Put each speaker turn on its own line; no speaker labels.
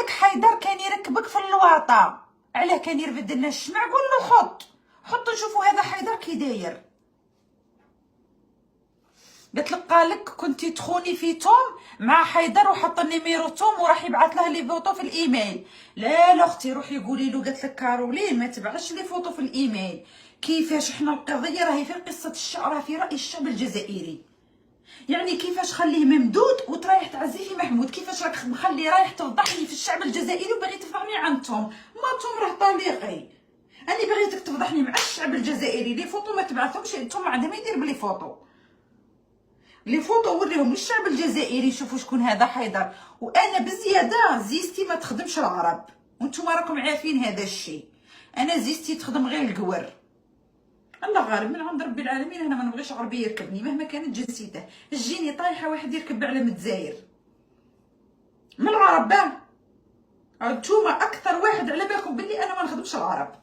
هذاك حيدر كان يركبك في اللواطه، علاه كان يرفد لنا الشمع؟ قول له حط نشوفوا هذا حيدر كي داير. قالت لك قالك كنتي تخوني في توم مع حيدر وحط النيميرو توم وراح يبعث له لي فوتو في الايميل. لا اختي روحي قولي له، قالت لك كارولين ما تبعثش لي فوتو في الايميل. كيفاش احنا القضيه راهي في قصه الشعب، في راي الشعب الجزائري. يعني كيفاش خليه ممدود وترايح تعزي في محمود؟ كيفاش راك مخلي رايح تفضحني في الشعب الجزائري وباغي تفهمني عن توم؟ ما توم راه طليقي، انا بغيتك تفضحني مع الشعب الجزائري. لي فوتو ما تبعثهمش، توم ما عندها ما يدير بلي فوتو. لي فوتو وريهم للشعب الجزائري يشوفوا شكون هذا حيدر. وانا بزياده زيستي ما تخدمش العرب، وانتم راكم عارفين هذا الشيء. انا زيستي تخدم غير القور. الله غالب من عند ربي العالمين، انا ما نبغيش عربي يركبني مهما كانت جنسيته. جيني طايحه واحد يركب على متزاير من العرب. باه نتوما اكثر واحد على بالكم بلي انا ما نخدمش العرب.